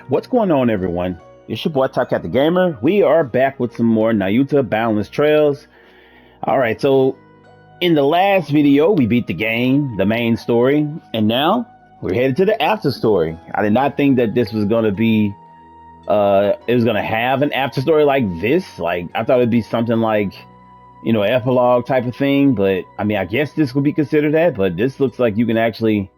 What's going on, everyone? It's your boy Top the Gamer. We are back with some more Nayuta Boundless Trails. Alright, so in the last video, we beat the game, the main story, and now we're headed to the after story. I did not think that this was going to be, it was going to have an after story like this. Like, I thought it'd be something like, epilogue type of thing, but I mean, I guess this would be considered that, but this looks like you can actually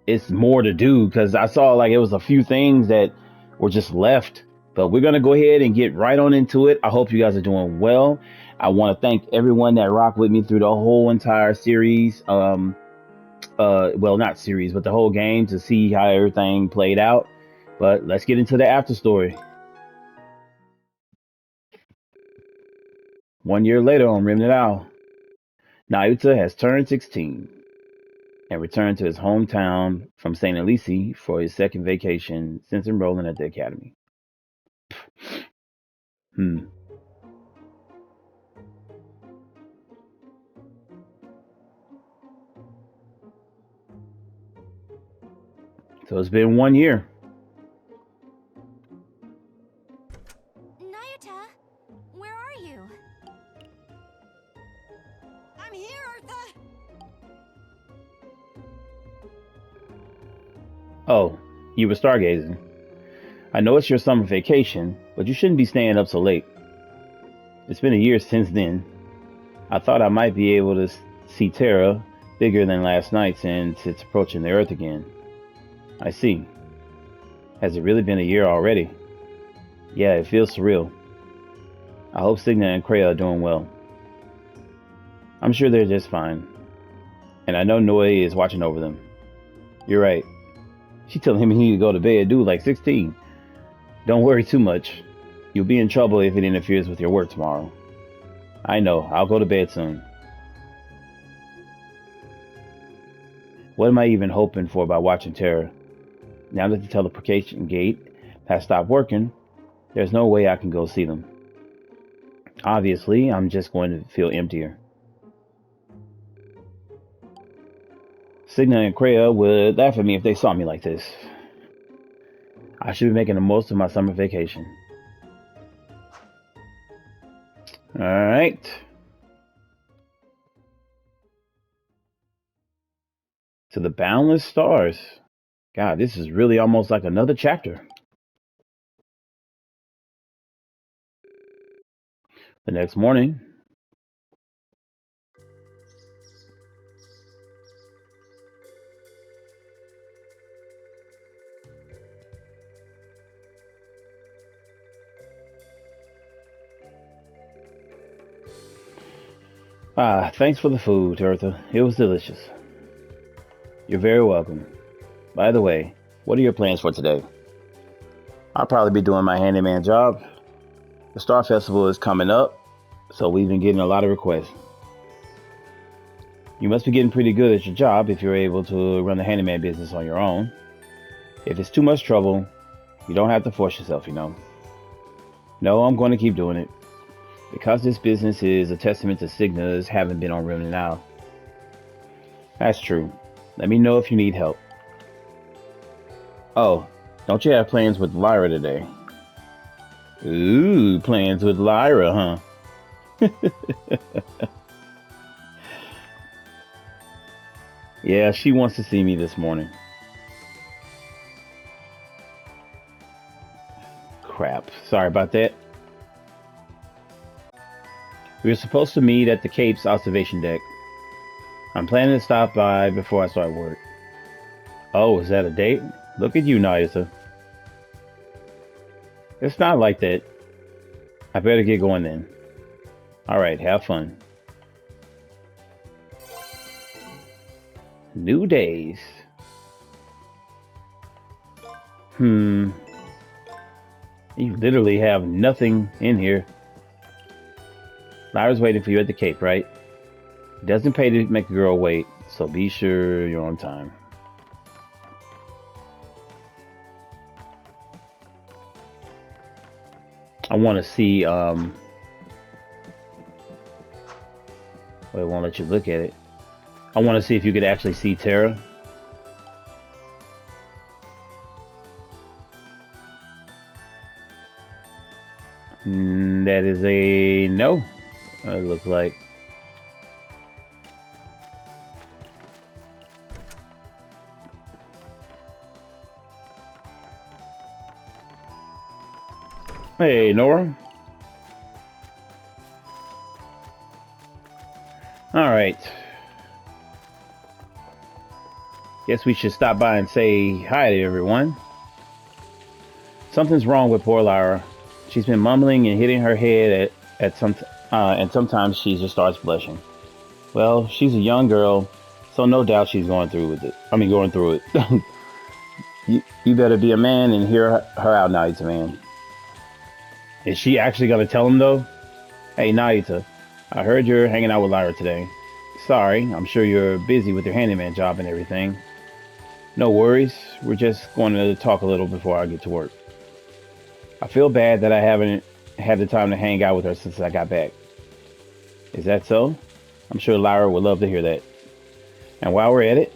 it's more to do because I saw like it was a few things that were just left. But we're gonna go ahead and get right on into it. I hope you guys are doing well. I want to thank everyone that rocked with me through the whole entire series. Well, not series, but the whole game to see how everything played out. But let's get into the after story. 1 year later on Remnant Isle, Nayuta has turned 16 and returned to his hometown from St. Elise for his second vacation since enrolling at the academy. Hmm. So it's been 1 year. Nayuta, where are you? I'm here, Eartha! Oh, you were stargazing. I know it's your summer vacation, but you shouldn't be staying up so late. It's been a year since then. I thought I might be able to see Terra bigger than last night since it's approaching the Earth again. I see. Has it really been a year already? Yeah, it feels surreal. I hope Signa and Kreia are doing well. I'm sure they're just fine. And I know Noi is watching over them. You're right. She telling him he need to go to bed, dude, like 16. Don't worry too much. You'll be in trouble if it interferes with your work tomorrow. I know. I'll go to bed soon. What am I even hoping for by watching Terra? Now that the teleportation gate has stopped working, there's no way I can go see them. Obviously, I'm just going to feel emptier. Signa and Kreia would laugh at me if they saw me like this. I should be making the most of my summer vacation. Alright. To the Boundless Stars. God, this is really almost like another chapter. The next morning, thanks for the food, Eartha. It was delicious. You're very welcome. By the way, what are your plans for today? I'll probably be doing my handyman job. The Star Festival is coming up, so we've been getting a lot of requests. You must be getting pretty good at your job if you're able to run the handyman business on your own. If it's too much trouble, you don't have to force yourself, you know. No, I'm going to keep doing it. Because this business is a testament to Signa's having been on Remnant now. That's true. Let me know if you need help. Oh, don't you have plans with Lyra today? Ooh, plans with Lyra, huh? Yeah, she wants to see me this morning. Crap. Sorry about that. We were supposed to meet at the Cape's observation deck. I'm planning to stop by before I start work. Oh, is that a date? Look at you, Nayuta. It's not like that. I better get going then. Alright, have fun. New days. You literally have nothing in here. Lyra's waiting for you at the Cape, right? It doesn't pay to make a girl wait, so be sure you're on time. I want to see, well, it won't let you look at it. I want to see if you could actually see Terra. That is a no. It looks like. Hey, Nora. All right. Guess we should stop by and say hi to everyone. Something's wrong with poor Lyra. She's been mumbling and hitting her head and sometimes she just starts blushing. Well, she's a young girl, so no doubt she's going through with it. I mean, going through it. you better be a man and hear her out, Nayuta, man. Is she actually gonna tell him though? Hey, Nayuta, I heard you're hanging out with Lyra today. Sorry, I'm sure you're busy with your handyman job and everything. No worries, we're just going to talk a little before I get to work. I feel bad that I haven't had the time to hang out with her since I got back. Is that so? I'm sure Lyra would love to hear that. And while we're at it,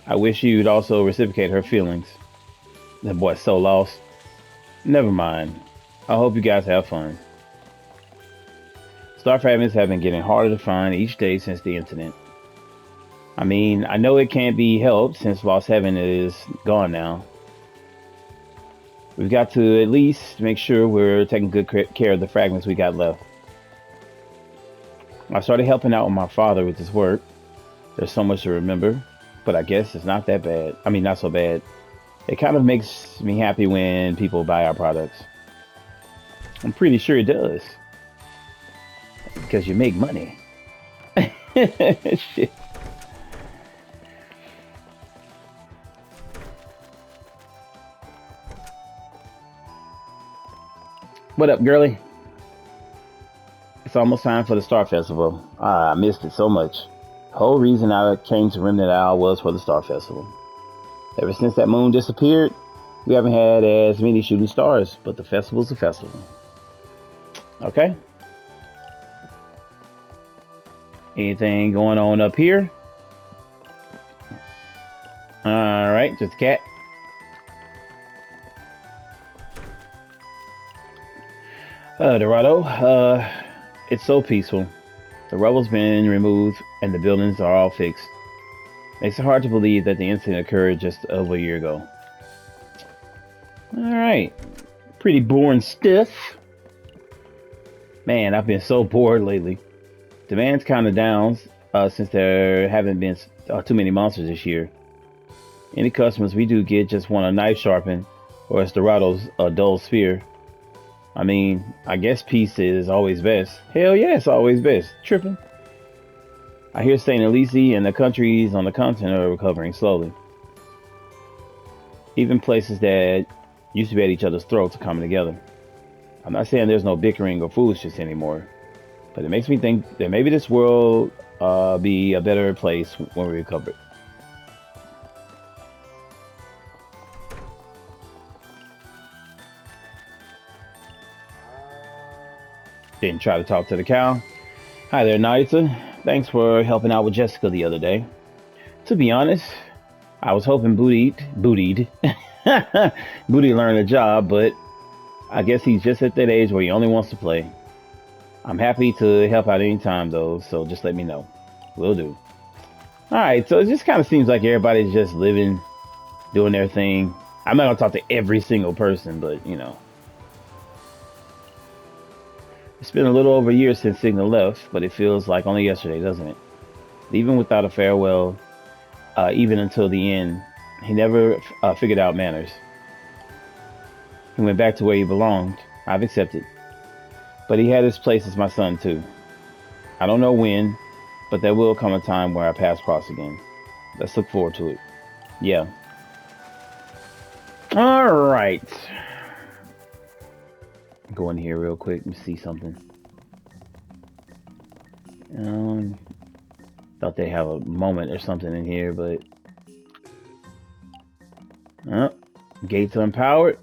I wish you'd also reciprocate her feelings. That boy's so lost. Never mind. I hope you guys have fun. Star fragments have been getting harder to find each day since the incident. I mean, I know it can't be helped since Lost Heaven is gone now. We've got to at least make sure we're taking good care of the fragments we got left. I started helping out with my father with his work. There's so much to remember, but I guess it's not that bad. I mean, not so bad. It kind of makes me happy when people buy our products. I'm pretty sure it does. Because you make money. Shit. What up, girly? It's almost time for the Star Festival. I missed it so much. The whole reason I came to Remnant Isle was for the Star Festival. Ever since that moon disappeared, we haven't had as many shooting stars, but the festival's a festival. Okay? Anything going on up here? Alright, just a cat. Dorado, it's so peaceful. The rubble's been removed and the buildings are all fixed. Makes it hard to believe that the incident occurred just over a year ago. Alright. Pretty boring stuff. Man, I've been so bored lately. Demand's kind of down since there haven't been too many monsters this year. Any customers we do get just want a knife sharpened or it's Dorado's dull spear. I mean, I guess peace is always best. Hell yeah, it's always best. Tripping. I hear St. Elise and the countries on the continent are recovering slowly. Even places that used to be at each other's throats are coming together. I'm not saying there's no bickering or foolishness anymore, but it makes me think that maybe this world be a better place when we recover it. Didn't try to talk to the cow. Hi there, Nayuta. Thanks for helping out with Jessica the other day. To be honest, I was hoping Booty learned a job, but I guess he's just at that age where he only wants to play. I'm happy to help out anytime though, so just let me know. Will do. Alright, so it just kind of seems like everybody's just living, doing their thing. I'm not gonna talk to every single person, but you know. It's been a little over a year since Signal left, but it feels like only yesterday, doesn't it? Even without a farewell, even until the end, he never figured out manners. He went back to where he belonged. I've accepted. But he had his place as my son, too. I don't know when, but there will come a time where our paths cross again. Let's look forward to it. Yeah. Alright. Go in here real quick and see something. Thought they have a moment or something in here, but gates unpowered.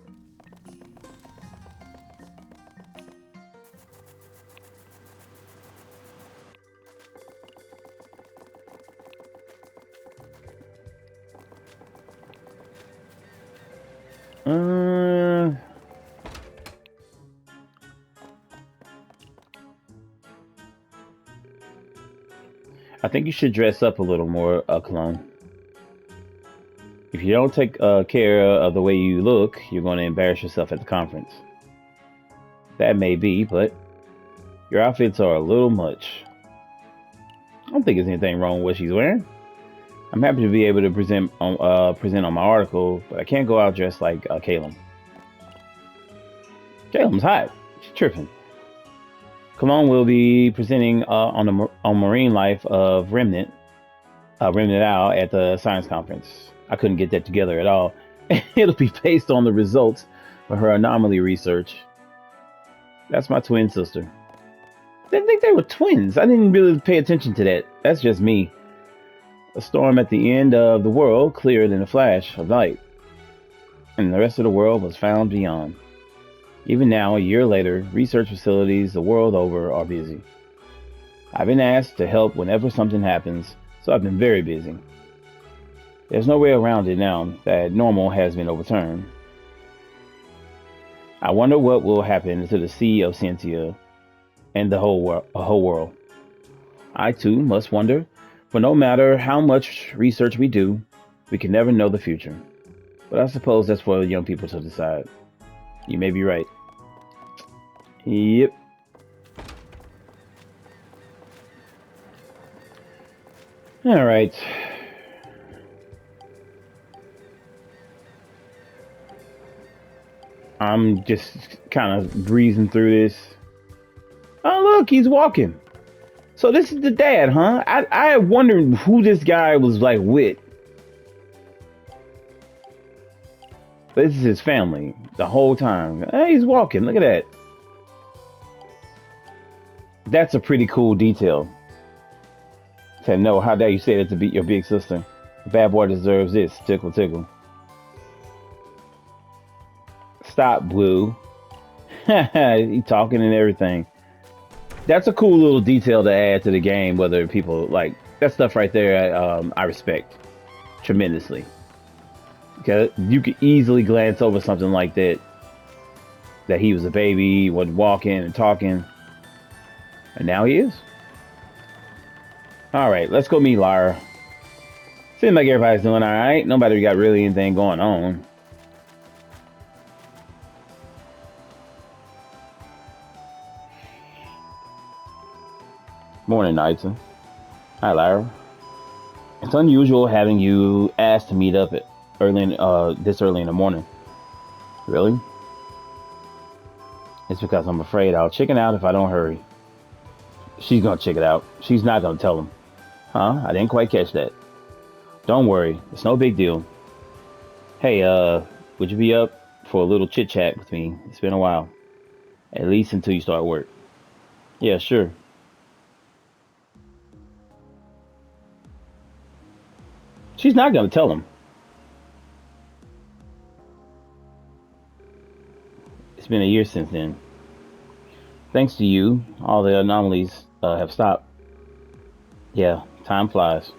I think you should dress up a little more, Cologne. If you don't take care of the way you look, you're going to embarrass yourself at the conference. That may be, but your outfits are a little much. I don't think there's anything wrong with what she's wearing. I'm happy to be able to present on my article, but I can't go out dressed like Caleb. Caleb's hot. She's tripping. Cologne will be presenting on marine life of Remnant Owl at the science conference. I couldn't get that together at all. It'll be based on the results of her anomaly research. That's my twin sister. I didn't think they were twins. I didn't really pay attention to that. That's just me. A storm at the end of the world cleared in a flash of light, and the rest of the world was found beyond. Even now, a year later, research facilities the world over are busy. I've been asked to help whenever something happens, so I've been very busy. There's no way around it now that normal has been overturned. I wonder what will happen to the Sea of Cynthia and the whole world. I too must wonder, for no matter how much research we do, we can never know the future. But I suppose that's for young people to decide. You may be right. Yep. All right. I'm just kind of breezing through this. Oh, look, he's walking. So this is the dad, huh? I wondered who this guy was like with. This is his family the whole time. Hey, he's walking. Look at that. That's a pretty cool detail. Said, no, how dare you say that to be your big sister? The bad boy deserves this. Tickle, tickle. Stop, Blue. He talking and everything. That's a cool little detail to add to the game. Whether people like that stuff right there, I respect tremendously. Because you could easily glance over something like that. That he was a baby, wasn't walking and talking, and now he is. All right, let's go meet Lyra. Seems like everybody's doing all right. Nobody got really anything going on. Morning, Nayuta. Hi, Lyra. It's unusual having you asked to meet up at this early in the morning. Really? It's because I'm afraid I'll chicken out if I don't hurry. She's gonna check it out. She's not gonna tell him. Huh? I didn't quite catch that. Don't worry. It's no big deal. Hey, would you be up for a little chit chat with me? It's been a while. At least until you start work. Yeah, sure. She's not gonna tell him. It's been a year since then. Thanks to you, all the anomalies have stopped. Yeah, time flies.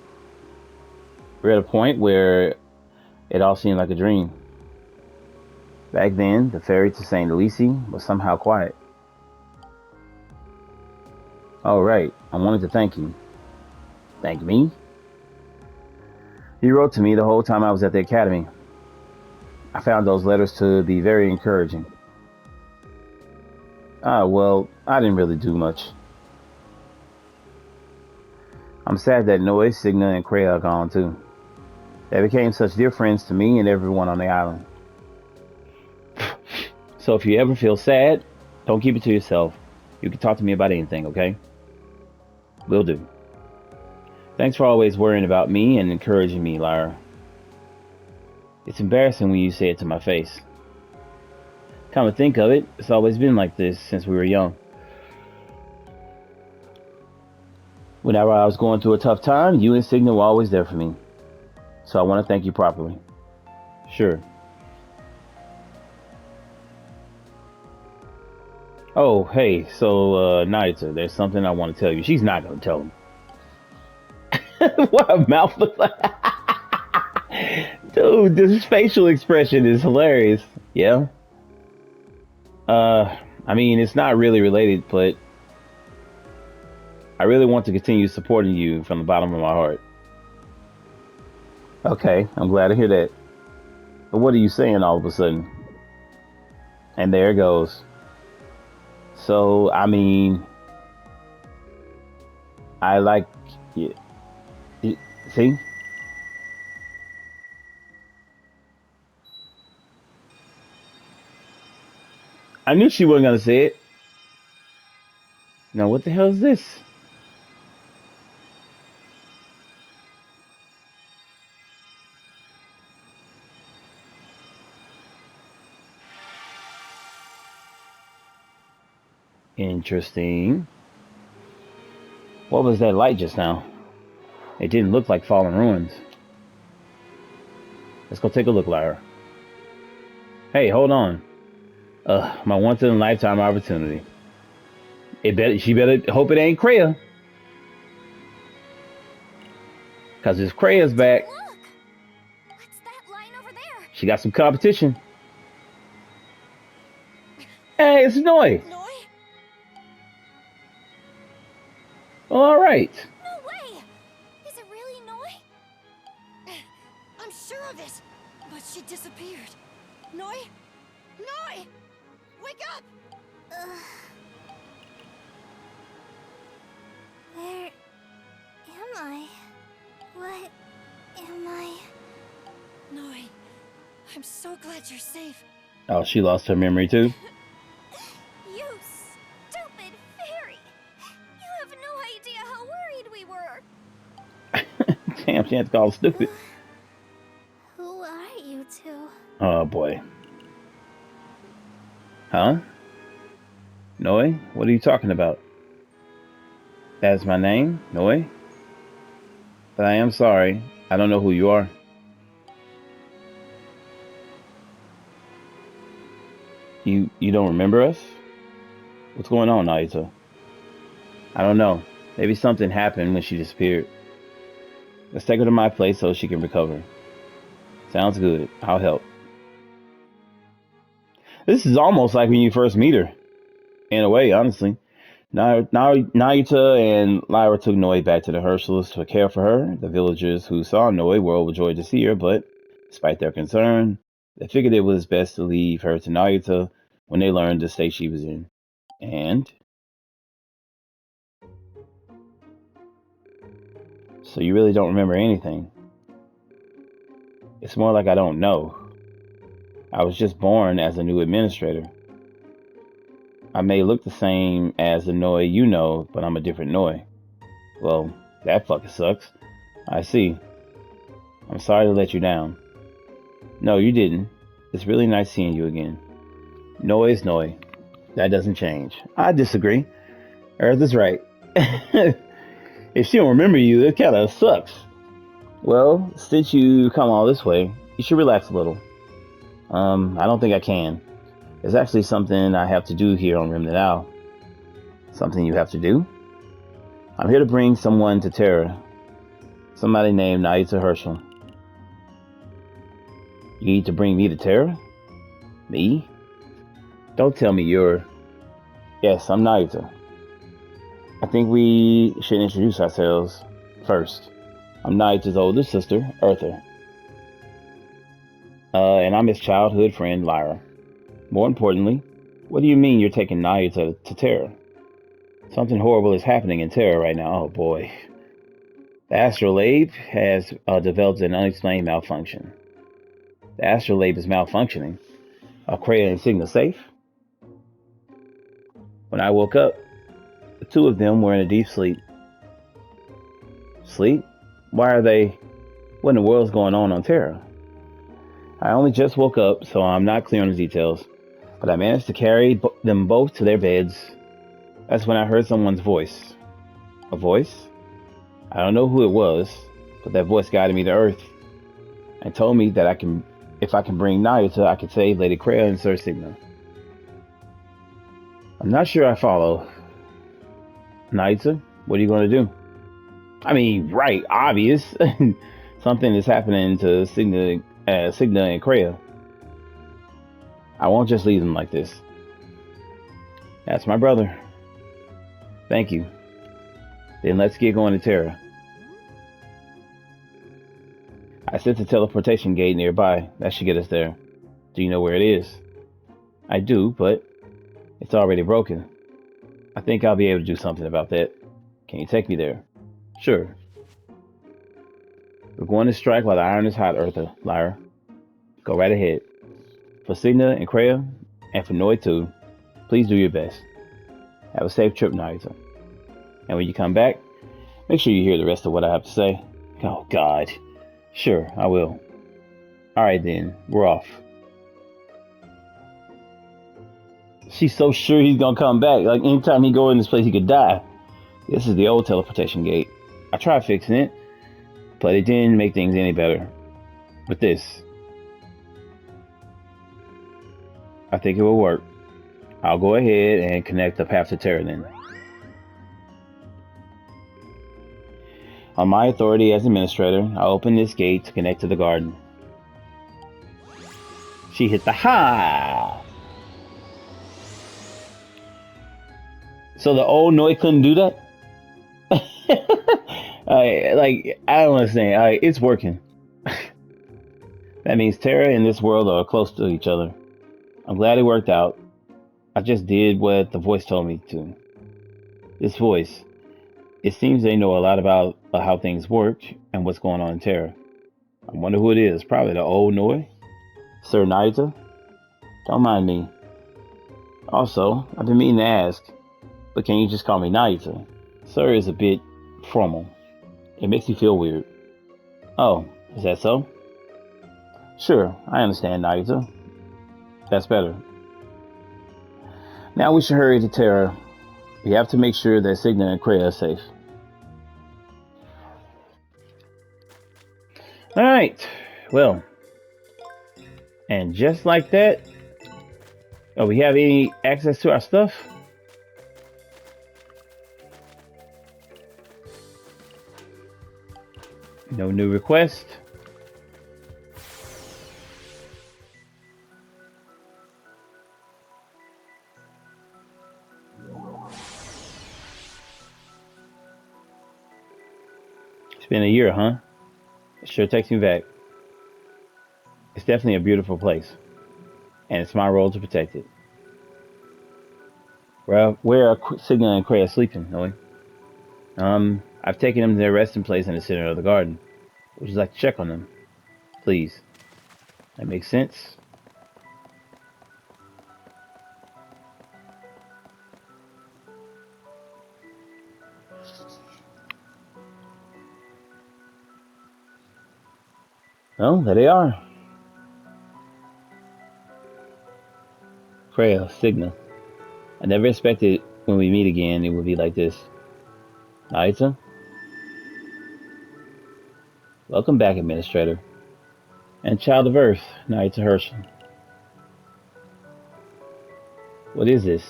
We're at a point where it all seemed like a dream. Back then, the ferry to St. Lucie was somehow quiet. Oh, right. I wanted to thank you. Thank me? You wrote to me the whole time I was at the academy. I found those letters to be very encouraging. Well, I didn't really do much. I'm sad that Noise, Signa, and Cray are gone too. They became such dear friends to me and everyone on the island. So if you ever feel sad, don't keep it to yourself. You can talk to me about anything, okay? Will do. Thanks for always worrying about me and encouraging me, Lyra. It's embarrassing when you say it to my face. Come to think of it, it's always been like this since we were young. Whenever I was going through a tough time, you and Signa were always there for me. So I want to thank you properly. Sure. Oh, hey, so, Nayuta, there's something I want to tell you. She's not going to tell him. What a mouth looks like. Dude, this facial expression is hilarious. Yeah? I mean, it's not really related, but I really want to continue supporting you from the bottom of my heart. Okay, I'm glad to hear that. But what are you saying all of a sudden? And there it goes. So, I mean, I like, yeah, see? I knew she wasn't going to say it. Now, what the hell is this? Interesting. What was that light just now? It didn't look like fallen ruins. Let's go take a look, Lyra. Hey, hold on. My once in a lifetime opportunity. She better hope it ain't Kreia. Cause if Kreia's back, Look! What's that line over there? she got some competition. Hey, it's Noi. Noi? All right. No way! Is it really Noi? I'm sure of it. But she disappeared. Noi? Noi! Wake up! Where am I? What am I? Noi, I'm so glad you're safe. Oh, she lost her memory too. You stupid fairy! You have no idea how worried we were. Damn, she had to call stupid. Who are you two? Oh boy. Huh? Noi? What are you talking about? That's my name, Noi? But I am sorry. I don't know who you are. You don't remember us? What's going on, Nayuta? I don't know. Maybe something happened when she disappeared. Let's take her to my place so she can recover. Sounds good. I'll help. This is almost like when you first meet her. In a way, honestly. Nayuta and Lyra took Noi back to the Herschels to care for her. The villagers who saw Noi were overjoyed to see her, but despite their concern, they figured it was best to leave her to Nayuta when they learned the state she was in. And so you really don't remember anything. It's more like I don't know. I was just born as a new administrator. I may look the same as the Noi you know, but I'm a different Noi. Well, that fucking sucks. I see. I'm sorry to let you down. No, you didn't. It's really nice seeing you again. Noi is Noi. That doesn't change. I disagree. Earth is right. If she don't remember you, it kinda sucks. Well, since you come all this way, you should relax a little. I don't think I can. There's actually something I have to do here on Remnant Isle. Something you have to do? I'm here to bring someone to Terra. Somebody named Nayuta Herschel. You need to bring me to Terra? Me? Don't tell me you're... Yes, I'm Nayuta. I think we should introduce ourselves first. I'm Nayuta's older sister, Eartha. And I'm his childhood friend, Lyra. More importantly, what do you mean you're taking Nayuta to Terra? Something horrible is happening in Terra right now. Oh boy. The astrolabe has developed an unexplained malfunction. The astrolabe is malfunctioning. Are Kreia and Signa safe? When I woke up, the two of them were in a deep sleep. Sleep? Why are they... What in the world's going on Terra? I only just woke up, so I'm not clear on the details. But I managed to carry them both to their beds. That's when I heard someone's voice. A voice? I don't know who it was, but that voice guided me to Earth and told me that if I can bring Nayuta, I could save Lady Kreia and Sir Signa. I'm not sure I follow. Nayuta, what are you going to do? I mean, right, obvious. Something is happening to Signa and Kreia. I won't just leave them like this. That's my brother. Thank you. Then let's get going to Terra. I set the teleportation gate nearby. That should get us there. Do you know where it is? I do, but it's already broken. I think I'll be able to do something about that. Can you take me there? Sure. We're going to strike while the iron is hot, Eartha, Lyra. Go right ahead. For Signa and Kreia, and for Noi too, please do your best. Have a safe trip, Nayuta. And when you come back, make sure you hear the rest of what I have to say. Oh, God. Sure, I will. Alright then, we're off. She's so sure he's gonna come back. Like, anytime he go in this place, he could die. This is the old teleportation gate. I tried fixing it, but it didn't make things any better. With this, I think it will work. I'll go ahead and connect the path to Terra then. On my authority as administrator, I'll open this gate to connect to the garden. She hit the ha! So the old Noi couldn't do that? Like, I don't understand. It's working. That means Terra and this world are close to each other. I'm glad it worked out. I just did what the voice told me to. This voice, it seems they know a lot about how things work and what's going on in Terra. I wonder who it is. Probably the old Noi? Sir Nayuta? Don't mind me. Also, I've been meaning to ask, but can you just call me Nayuta? Sir is a bit formal. It makes me feel weird. Oh, is that so? Sure, I understand, Nayuta. That's better. Now we should hurry to Terra. We have to make sure that Signa and Kreia are safe. Alright, well. And just like that, oh, we have any access to our stuff? No new request. It's been a year, huh? It sure takes me back. It's definitely a beautiful place, and it's my role to protect it. Well, where are Signa and Kreia sleeping, Noe? I've taken them to their resting place in the center of the garden. Would you like to check on them? Please. That makes sense. Well, there they are. Kreia, Signa. I never expected when we meet again it would be like this. Nayuta? Welcome back, Administrator. And Child of Earth, Nayuta Herschel. What is this?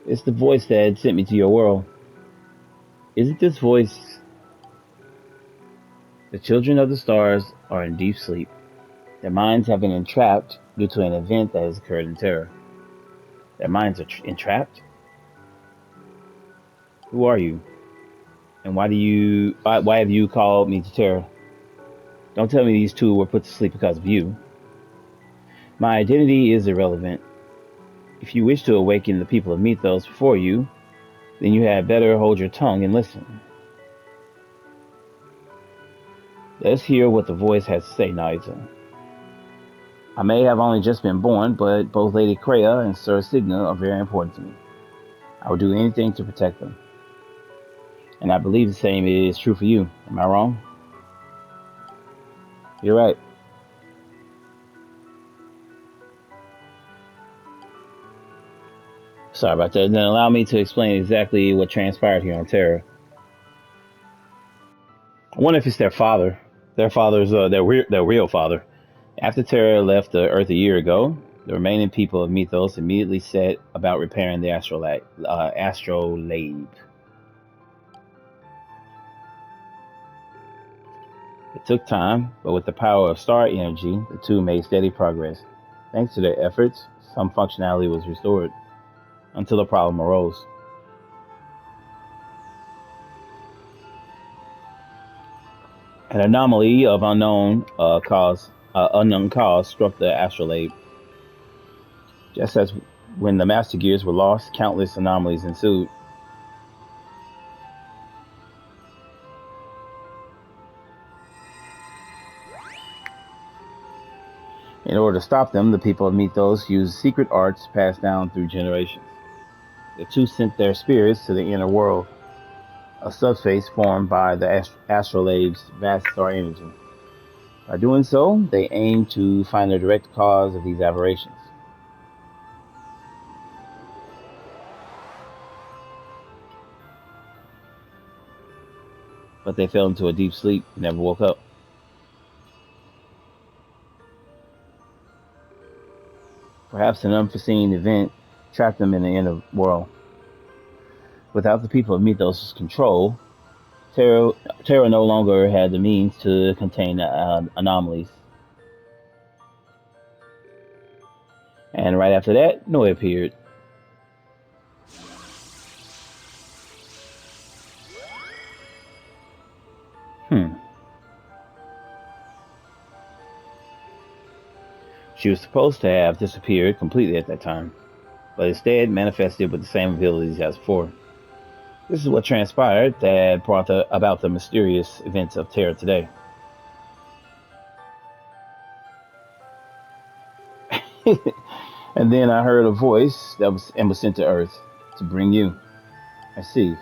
It's the voice that sent me to your world. Isn't this voice? The children of the stars are in deep sleep. Their minds have been entrapped due to an event that has occurred in Terra. Their minds are entrapped? Who are you? And why have you called me to Terra? Don't tell me these two were put to sleep because of you. My identity is irrelevant. If you wish to awaken the people of Mythos before you, then you had better hold your tongue and listen. Let's hear what the voice has to say, Nayuta. I may have only just been born, but both Lady Kreia and Sir Signa are very important to me. I would do anything to protect them. And I believe the same is true for you. Am I wrong? You're right. Sorry about that. Then allow me to explain exactly what transpired here on Terra. I wonder if it's their father. Their father's their real father. After Terra left the Earth a year ago, the remaining people of Mythos immediately set about repairing the astrolabe. It took time, but with the power of star energy, the two made steady progress. Thanks to their efforts, some functionality was restored, until a problem arose. An anomaly of unknown cause struck the astrolabe. Just as when the Master Gears were lost, countless anomalies ensued. In order to stop them, the people of Mythos used secret arts passed down through generations. The two sent their spirits to the inner world, a subspace formed by the astrolabe's vast star energy. By doing so, they aimed to find the direct cause of these aberrations. But they fell into a deep sleep and never woke up. Perhaps an unforeseen event trapped them in the inner world. Without the people of Mythos' control, Terra, Terra no longer had the means to contain anomalies. And right after that, Noi appeared. Hmm. She was supposed to have disappeared completely at that time, but instead manifested with the same abilities as before. This is what transpired that brought about the mysterious events of Terra today. And then I heard a voice that was sent to Earth to bring you. I see.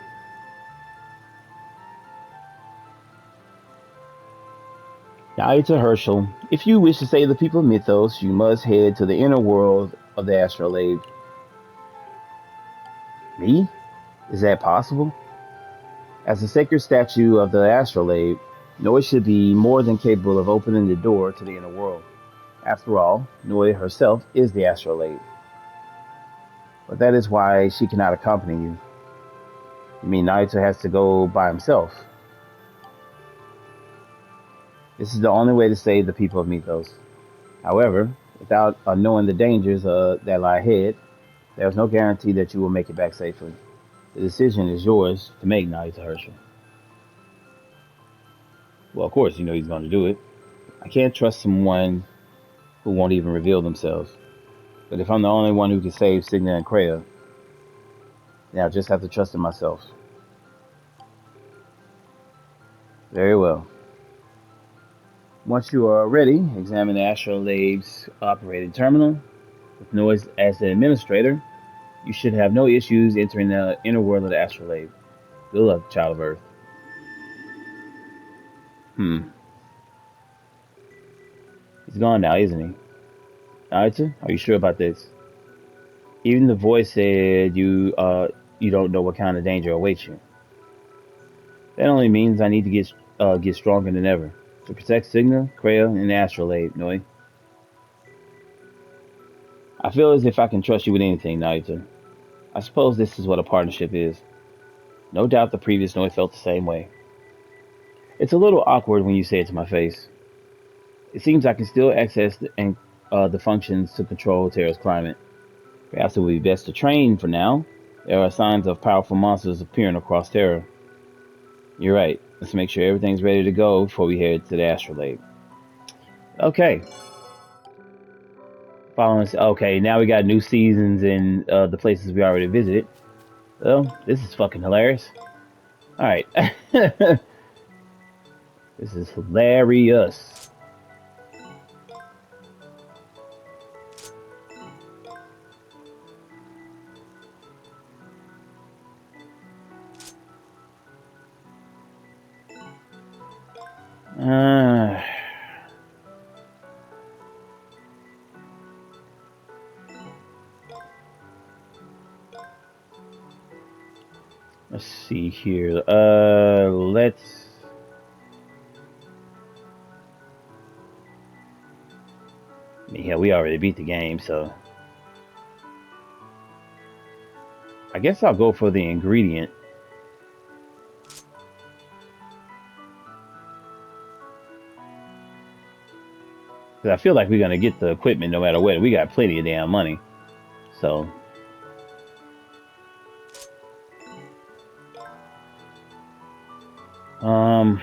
Nayuta Herschel, if you wish to save the people of Mythos, you must head to the inner world of the astrolabe. Me? Is that possible? As a sacred statue of the astrolabe, Noi should be more than capable of opening the door to the inner world. After all, Noi herself is the astrolabe. But that is why she cannot accompany you. You mean Nayuta has to go by himself? This is the only way to save the people of Mythos. However, without knowing the dangers that lie ahead, there is no guarantee that you will make it back safely. The decision is yours to make, Nayuta Herschel. Well, of course, you know he's going to do it. I can't trust someone who won't even reveal themselves. But if I'm the only one who can save Signa and Kreia, then I'll just have to trust in myself. Very well. Once you are ready, examine the astrolabe's operating terminal. With Noise as the administrator, you should have no issues entering the inner world of the astrolabe. Good luck, child of Earth. He's gone now, isn't he? Nayuta, are you sure about this? Even the voice said you don't know what kind of danger awaits you. That only means I need to get stronger than ever to protect Signa, Kreia, and the astrolabe, Noi. I feel as if I can trust you with anything, Nayuta. I suppose this is what a partnership is. No doubt the previous Noi felt the same way. It's a little awkward when you say it to my face. It seems I can still access the functions to control Terra's climate. Perhaps it would be best to train for now. There are signs of powerful monsters appearing across Terra. You're right. Let's make sure everything's ready to go before we head to the astrolabe. Okay. Following. Okay, now we got new seasons in the places we already visited. Well, this is fucking hilarious. All right. This is hilarious. Uh, let's see here. Let's. Yeah, we already beat the game, so I guess I'll go for the ingredient. Cause I feel like we're gonna get the equipment no matter what. We got plenty of damn money, so. Um,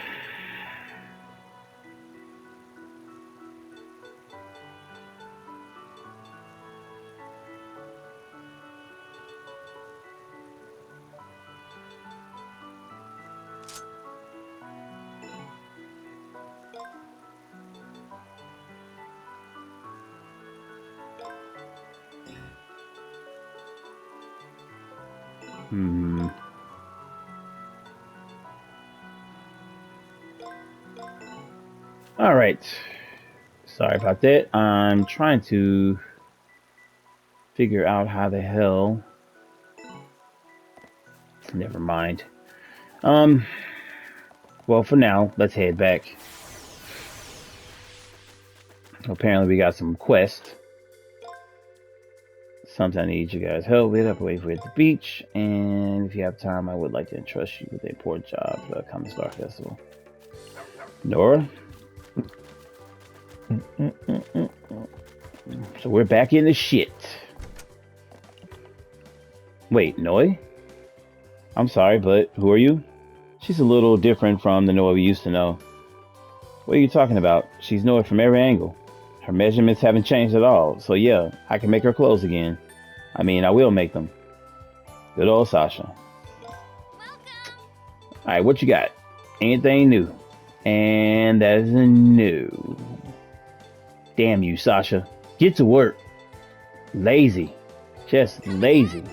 Hmm. All right. Sorry about that. I'm trying to figure out how the hell. Never mind. Um. Well, for now, let's head back. Apparently, we got some quests. Something I need you guys' help with. I'll wait for you at the beach, and if you have time, I would like to entrust you with a important job for the Common Star Festival. Nora? So we're back in the shit. Wait, Noi? I'm sorry, but who are you? She's a little different from the Noah we used to know. What are you talking about? She's Noah from every angle. Her measurements haven't changed at all, so yeah, I can make her clothes again. I mean, I will make them. Good old Sasha. Alright, what you got? Anything new? And that is a no. Damn you, Sasha. Get to work. Lazy. Just lazy.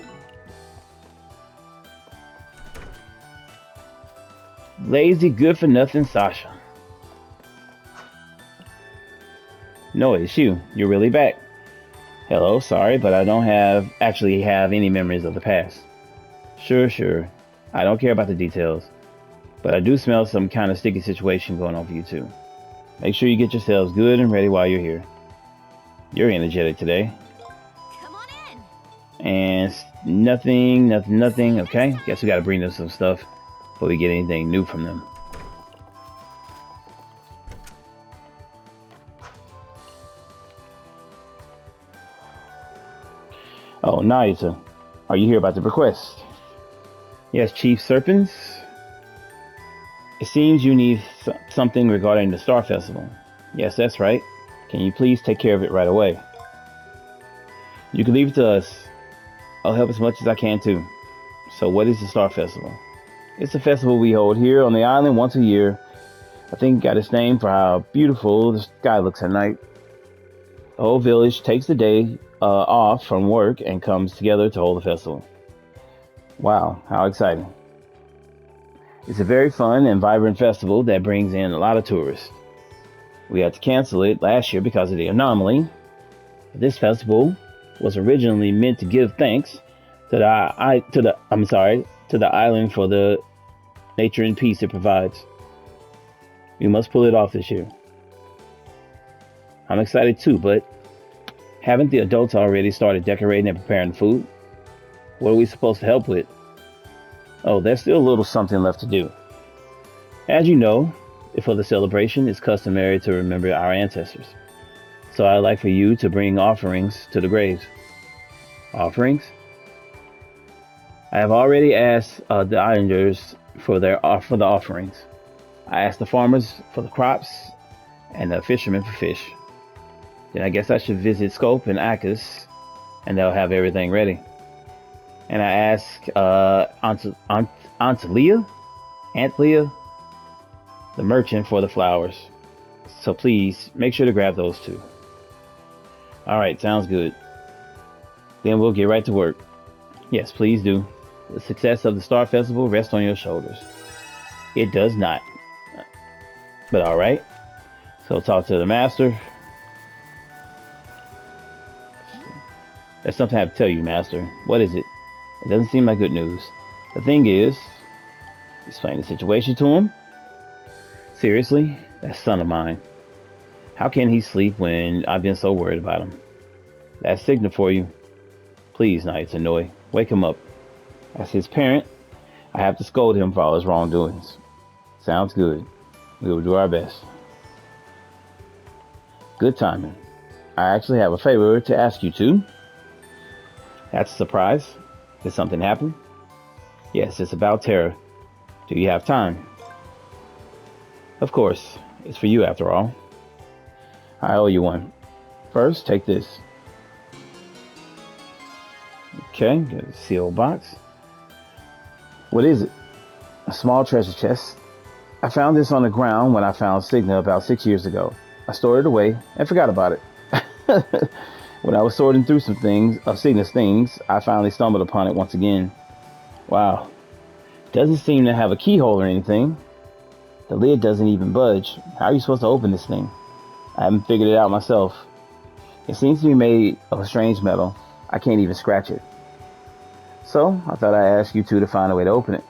Lazy, good for nothing, Sasha. No, it's you. You're really back. Hello, sorry, but I don't actually have any memories of the past. Sure. I don't care about the details. But I do smell some kind of sticky situation going on for you two. Make sure you get yourselves good and ready while you're here. You're energetic today. Come on in. And nothing. Okay, guess we gotta bring them some stuff before we get anything new from them. Oh, Nayuta, are you here about the request? Yes, Chief Serpents. It seems you need something regarding the Star Festival. Yes, that's right. Can you please take care of it right away? You can leave it to us. I'll help as much as I can too. So what is the Star Festival? It's a festival we hold here on the island once a year. I think it got its name for how beautiful the sky looks at night. The whole village takes the day off from work and comes together to hold the festival. Wow, how exciting. It's a very fun and vibrant festival that brings in a lot of tourists. We had to cancel it last year because of the anomaly. This festival was originally meant to give thanks to the island for the nature and peace it provides. We must pull it off this year. I'm excited too, but haven't the adults already started decorating and preparing food? What are we supposed to help with? Oh, there's still a little something left to do. As you know, before the celebration, it's customary to remember our ancestors. So I'd like for you to bring offerings to the graves. Offerings? I have already asked the islanders for the offerings. I asked the farmers for the crops and the fishermen for fish. Then I guess I should visit Scope and Akis, and they'll have everything ready. And I asked Aunt Leah, the merchant, for the flowers. So please make sure to grab those too. Alright, sounds good. Then we'll get right to work. Yes, please do. The success of the Star Festival rests on your shoulders. It does not. But alright. So talk to the master. There's something I have to tell you, master. What is it? It doesn't seem like good news. The thing is, explain the situation to him. Seriously? That son of mine. How can he sleep when I've been so worried about him? That's signal for you. Please, Nayuta Noi, wake him up. As his parent, I have to scold him for all his wrongdoings. Sounds good. We will do our best. Good timing. I actually have a favor to ask you two. That's a surprise. Did something happen? Yes, it's about Terra. Do you have time? Of course. It's for you after all. I owe you one. First, take this. Okay, get a sealed box. What is it? A small treasure chest. I found this on the ground when I found Signa about 6 years ago. I stored it away and forgot about it. When I was sorting through some things of Signa's things, I finally stumbled upon it once again. Wow. Doesn't seem to have a keyhole or anything. The lid doesn't even budge. How are you supposed to open this thing? I haven't figured it out myself. It seems to be made of a strange metal. I can't even scratch it. So, I thought I'd ask you two to find a way to open it.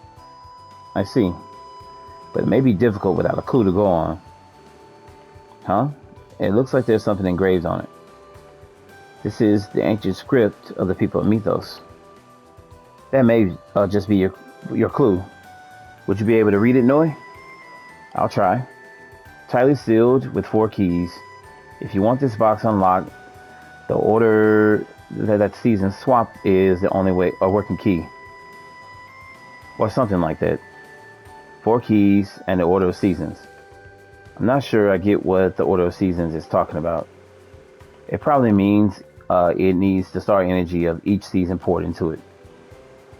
I see. But it may be difficult without a clue to go on. Huh? It looks like there's something engraved on it. This is the ancient script of the people of Mythos. That may just be your clue. Would you be able to read it, Noi? I'll try. Tightly sealed with 4 keys. If you want this box unlocked, the order that season swap is the only way, a working key. Or something like that. 4 keys and the order of seasons. I'm not sure I get what the order of seasons is talking about. It probably means it needs the star energy of each season poured into it.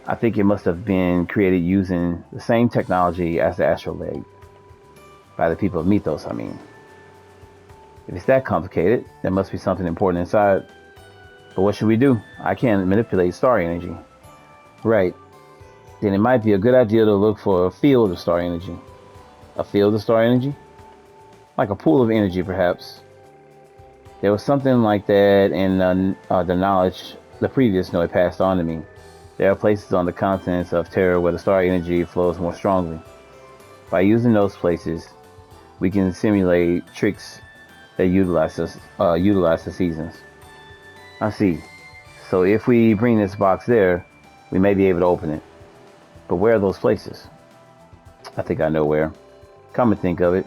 I think it must have been created using the same technology as the astral leg. By the people of Mythos, I mean. If it's that complicated, there must be something important inside. But what should we do? I can't manipulate star energy. Right. Then it might be a good idea to look for a field of star energy. A field of star energy? Like a pool of energy, perhaps. There was something like that in the knowledge the previous Noi passed on to me. There are places on the continents of Terra where the star energy flows more strongly. By using those places, we can simulate tricks that utilize the seasons. I see. So if we bring this box there, we may be able to open it. But where are those places? I think I know where. Come to think of it,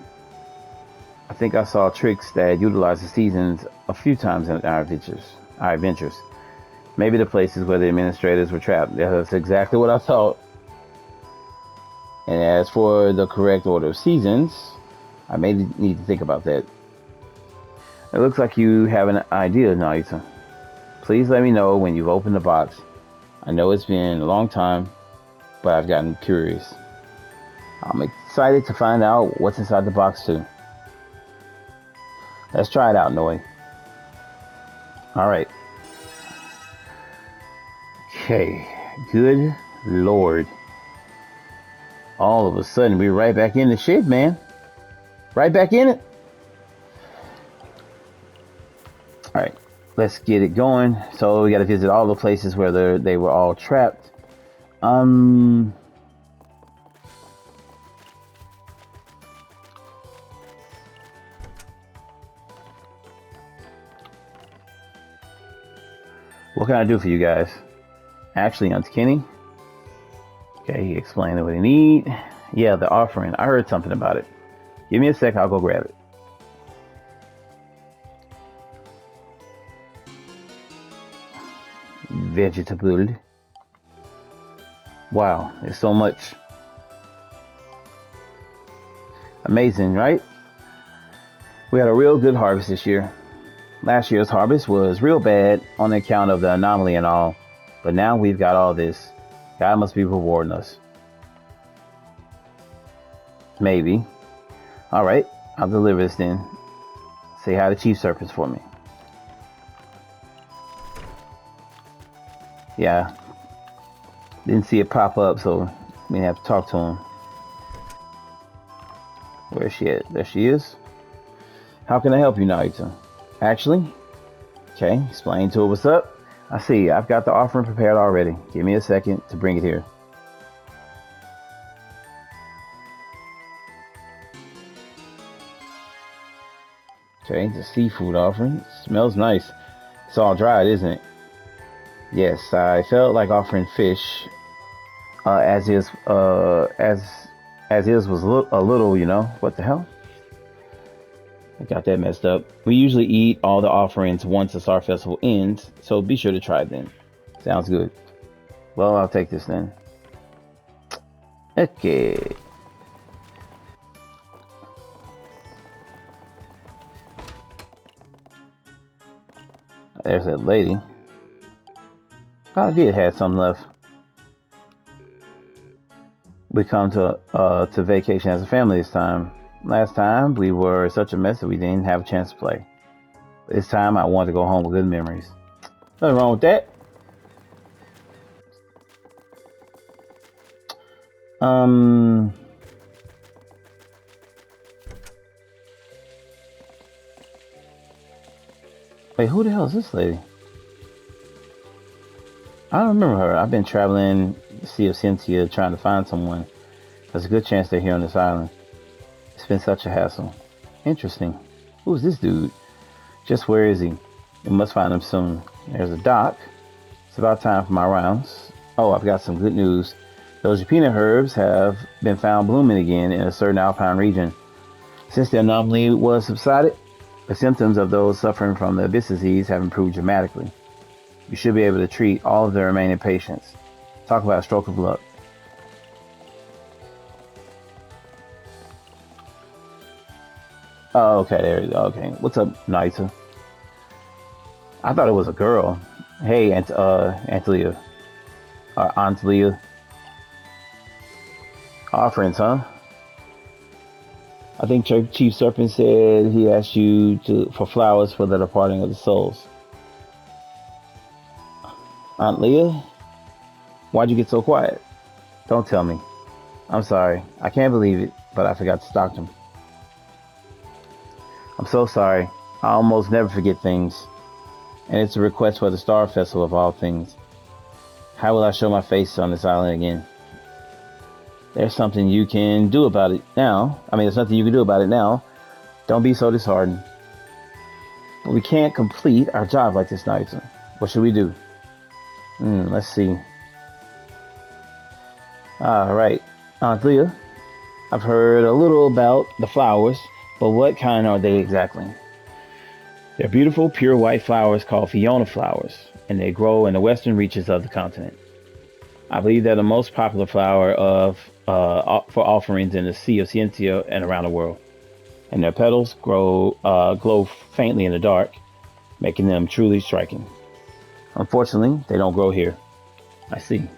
I think I saw tricks that utilize the seasons a few times in our adventures. Maybe the places where the administrators were trapped. That's exactly what I thought. And as for the correct order of seasons, I may need to think about that. It looks like you have an idea, Nayuta. Please let me know when you've opened the box. I know it's been a long time, but I've gotten curious. I'm excited to find out what's inside the box too. Let's try it out, Noi. Alright. Okay. Good Lord. All of a sudden, we're right back in the shit, man. Right back in it. Alright. Let's get it going. So we got to visit all the places where they were all trapped. What can I do for you guys? Actually, Aunt Kenny. Okay, he explained what he need. Yeah, the offering. I heard something about it. Give me a sec, I'll go grab it. Vegetable. Wow, there's so much. Amazing, right? We had a real good harvest this year. Last year's harvest was real bad on account of the anomaly and all, but now we've got all this. God must be rewarding us. Maybe. Alright, I'll deliver this then. Say hi to Chief Serpents for me. Yeah. Didn't see it pop up, so we have to talk to him. Where is she at? There she is. How can I help you, Nayuta? Actually? Okay, explain to her what's up. I see, I've got the offering prepared already. Give me a second to bring it here. Okay, the seafood offering. It smells nice. It's all dried, isn't it? Yes, I felt like offering fish, as is was a little, you know. What the hell? I got that messed up. We usually eat all the offerings once the Star Festival ends, so be sure to try it then. Sounds good. Well, I'll take this then. Okay. There's that lady. I did have some left. We come to vacation as a family this time. Last time we were such a mess that we didn't have a chance to play. This time I wanted to go home with good memories. Nothing wrong with that. Wait, who the hell is this lady? I don't remember her. I've been traveling the Sea of Cynthia trying to find someone. There's a good chance they're here on this island. It's been such a hassle. Interesting. Who's this dude? Just where is he? We must find him soon. There's a dock. It's about time for my rounds. Oh, I've got some good news. Those Japina herbs have been found blooming again in a certain alpine region. Since the anomaly was subsided, the symptoms of those suffering from the abyss disease have improved dramatically. You should be able to treat all of the remaining patients. Talk about a stroke of luck. Oh, okay, there you go. Okay, what's up, Nayuta? I thought it was a girl. Hey, Antelia. Antelia. Our friends, huh? I think Chief Serpent said he asked you for flowers for the departing of the souls. Aunt Leah? Why'd you get so quiet? Don't tell me. I'm sorry. I can't believe it, but I forgot to stock them. I'm so sorry. I almost never forget things. And it's a request for the Star Festival of all things. How will I show my face on this island again? There's something you can do about it now. There's nothing you can do about it now. Don't be so disheartened. But we can't complete our job like this night. What should we do? Let's see. Alright. Aunt Leah, I've heard a little about the flowers, but what kind are they exactly? They're beautiful, pure white flowers called Fiona flowers, and they grow in the western reaches of the continent. I believe they're the most popular flower for offerings in the Sea of Cynthia and around the world. And their petals glow faintly in the dark, making them truly striking. Unfortunately, they don't grow here. I see.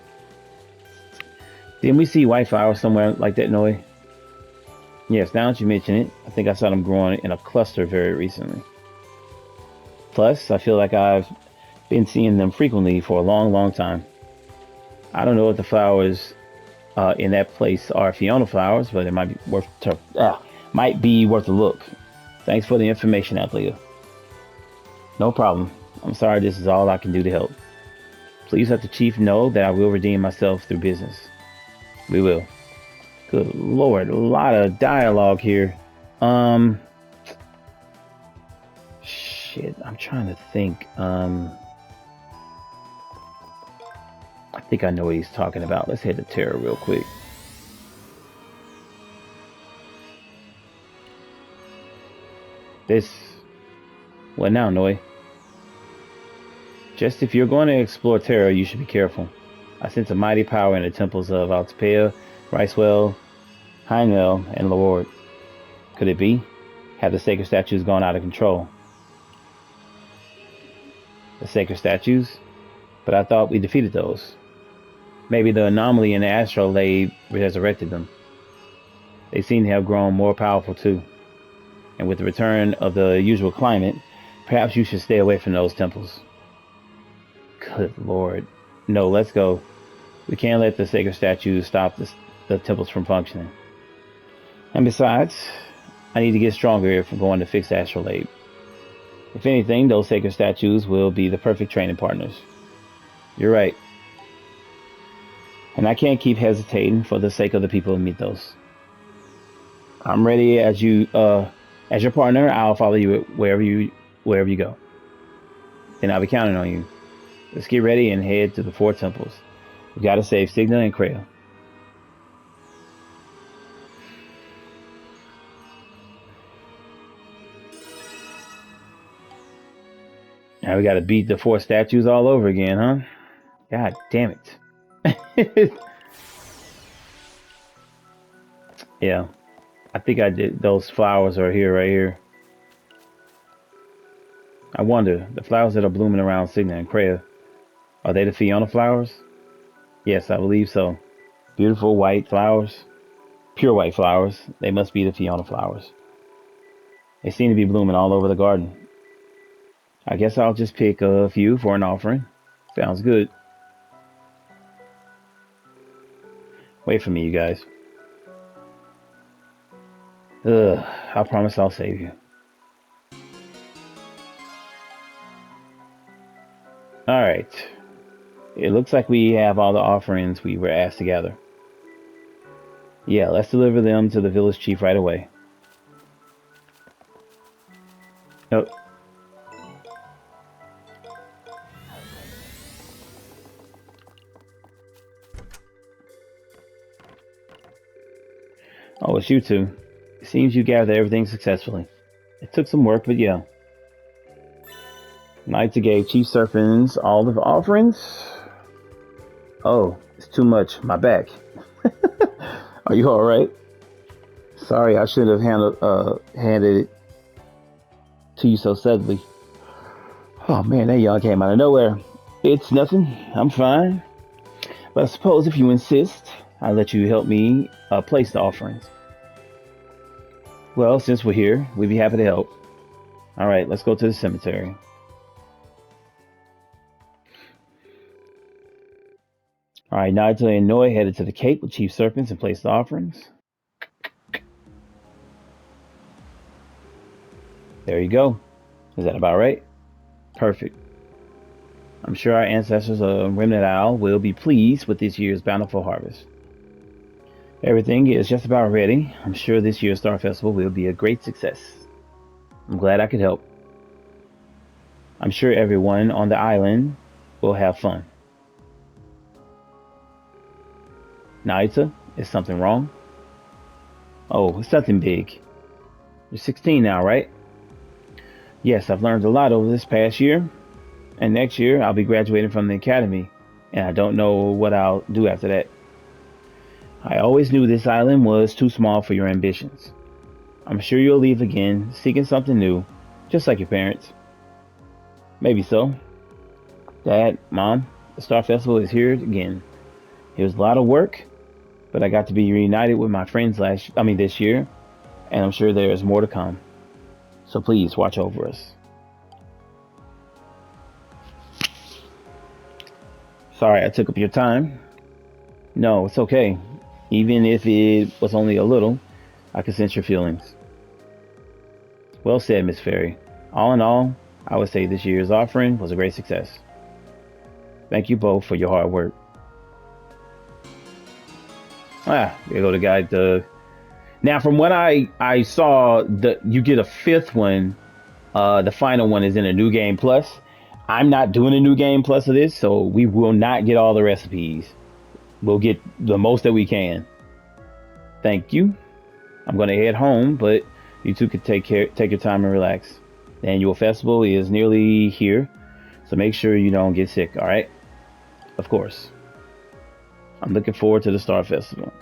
Didn't we see white flowers somewhere like that, Noe? Yes, now that you mention it, I think I saw them growing in a cluster very recently. Plus, I feel like I've been seeing them frequently for a long, long time. I don't know if the flowers in that place are Fiona flowers, but it might be worth a look. Thanks for the information, Athleta. No problem. I'm sorry this is all I can do to help. Please let the chief know that I will redeem myself through business. We will. Good lord, a lot of dialogue here. Shit, I'm trying to think. I think I know what he's talking about. Let's head to Terra real quick. What now, Noe? Just if you're going to explore Terra, you should be careful. I sense a mighty power in the temples of Altapea, Ricewell, Heinwell, and Lord. Could it be? Have the sacred statues gone out of control? The sacred statues? But I thought we defeated those. Maybe the anomaly in the astrolabe resurrected them. They seem to have grown more powerful too. And with the return of the usual climate, perhaps you should stay away from those temples. Good lord. No, let's go. We can't let the sacred statues stop the temples from functioning. And besides, I need to get stronger if I'm going to fix the astrolabe. If anything, those sacred statues will be the perfect training partners. You're right. And I can't keep hesitating for the sake of the people of Mythos. I'm ready as your partner. I'll follow you wherever you go. Then I'll be counting on you. Let's get ready and head to the 4 temples. We gotta save Signa and Kreia. Now we gotta beat the 4 statues all over again, huh? God damn it. Yeah. I think I did. Those flowers are here, right here. I wonder, the flowers that are blooming around Signa and Kreia, are they the Fiona flowers? Yes, I believe so. Beautiful white flowers. Pure white flowers. They must be the Fiona flowers. They seem to be blooming all over the garden. I guess I'll just pick a few for an offering. Sounds good. Wait for me, you guys. Ugh, I promise I'll save you. Alright. It looks like we have all the offerings we were asked to gather. Yeah, let's deliver them to the village chief right away. Nope. Oh, it's you two. It seems you gathered everything successfully. It took some work, but yeah. Nayuta gave Chief Serpents all the offerings. Oh, it's too much. My back. Are you alright? Sorry, I should have handed it to you so suddenly. Oh man, that yawn came out of nowhere. It's nothing. I'm fine. But I suppose if you insist, I'll let you help me place the offerings. Well, since we're here, we'd be happy to help. Alright, let's go to the cemetery. Alright, Nayuta and Noi headed to the Cape with Chief Serpents and placed the offerings. There you go. Is that about right? Perfect. I'm sure our ancestors of Remnant Isle will be pleased with this year's bountiful harvest. Everything is just about ready. I'm sure this year's Star Festival will be a great success. I'm glad I could help. I'm sure everyone on the island will have fun. Nayuta, is something wrong? Oh, it's nothing big. You're 16 now, right? Yes, I've learned a lot over this past year. And next year, I'll be graduating from the academy. And I don't know what I'll do after that. I always knew this island was too small for your ambitions. I'm sure you'll leave again, seeking something new, just like your parents. Maybe so. Dad, Mom, the Star Festival is here again. It was a lot of work, but I got to be reunited with my friends this year, and I'm sure there is more to come. So please watch over us. Sorry I took up your time. No, it's okay. Even if it was only a little, I could sense your feelings. Well said, Miss Fairy. All in all, I would say this year's offering was a great success. Thank you both for your hard work. There you go, the guy. Now, from what I saw, you get a fifth one. The final one is in a new game plus. I'm not doing a new game plus of this, so we will not get all the recipes. We'll get the most that we can. Thank you. I'm gonna head home, but you two can take your time and relax. The annual festival is nearly here, so make sure you don't get sick. All right? Of course. I'm looking forward to the Star Festival.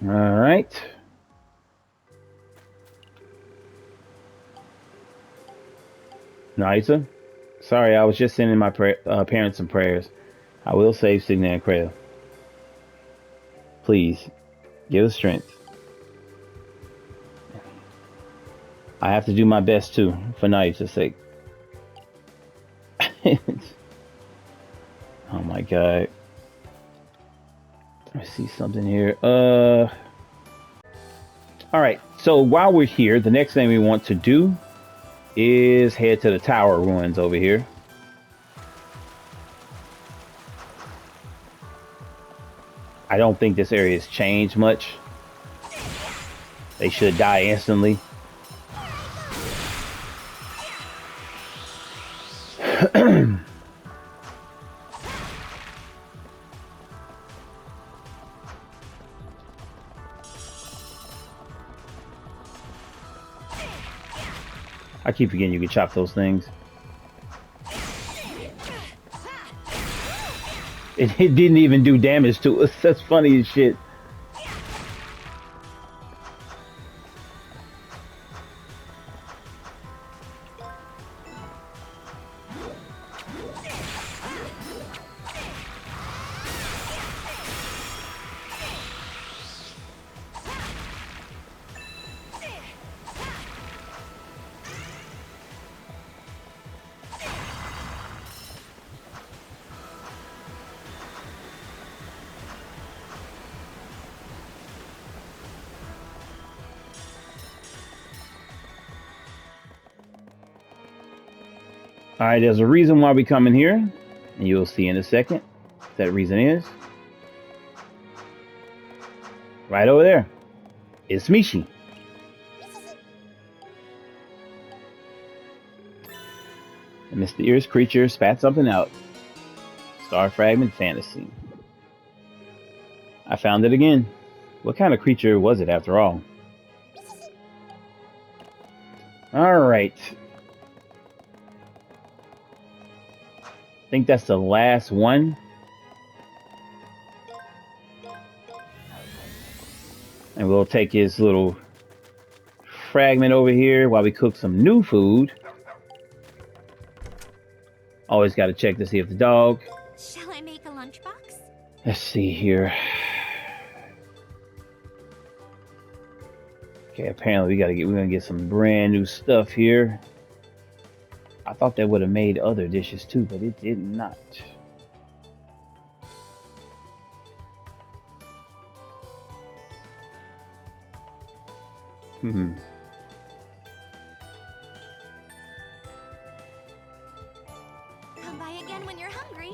All right. Nayuta, sorry, I was just sending my parents some prayers. I will save Signa and Kreia. Please, give us strength. I have to do my best too, for Nayuta's sake. Oh my god. I see something here. Alright, so while we're here, the next thing we want to do is head to the tower ruins over here. I don't think this area has changed much. They should die instantly. I keep forgetting you can chop those things. It didn't even do damage to us. That's funny as shit. All right, there's a reason why we come in here, and you'll see in a second what that reason is. Right over there. It's Mishi. The mysterious creature spat something out. Star Fragment Fantasy. I found it again. What kind of creature was it after all? Alright. I think that's the last one. And we'll take his little fragment over here while we cook some new food. Always got to check to see if the dog. Shall I make a lunchbox? Let's see here. Okay, apparently we're gonna get some brand new stuff here. I thought that would have made other dishes too, but it did not. Come by again when you're hungry.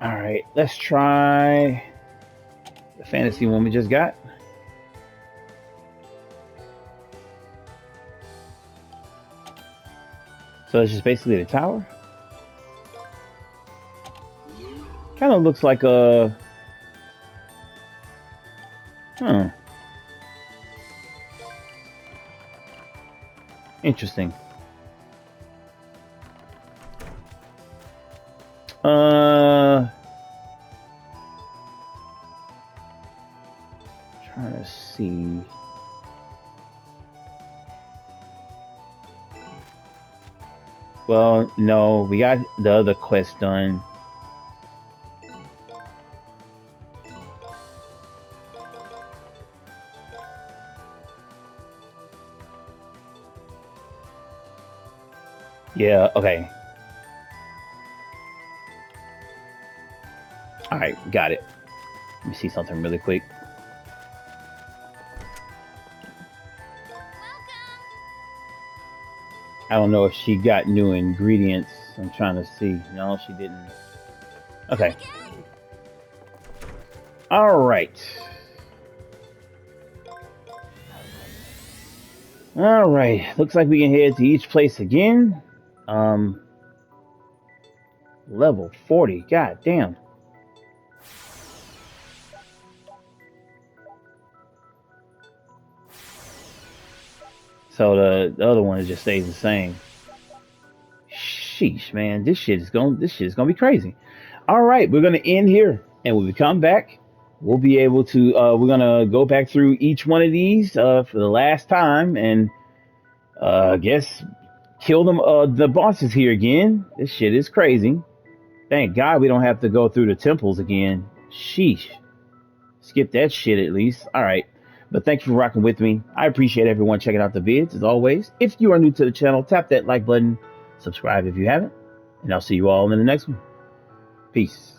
All right, let's try the fantasy one we just got. So it's just basically the tower. Kind of looks like a... Interesting. Trying to see. Well, no, we got the other quest done. Yeah, okay. Alright, got it. Let me see something really quick. I don't know if she got new ingredients. I'm trying to see. No, she didn't. Okay. Alright. Alright. Looks like we can head to each place again. Level 40. God damn. So the other one just stays the same. Sheesh, man, this shit is gonna be crazy. All right, we're gonna end here, and when we come back, we'll be able to. We're gonna go back through each one of these for the last time, and I guess kill them. The bosses here again. This shit is crazy. Thank God we don't have to go through the temples again. Sheesh. Skip that shit at least. All right. But thank you for rocking with me. I appreciate everyone checking out the vids as always. If you are new to the channel, tap that like button, subscribe if you haven't, and I'll see you all in the next one. Peace.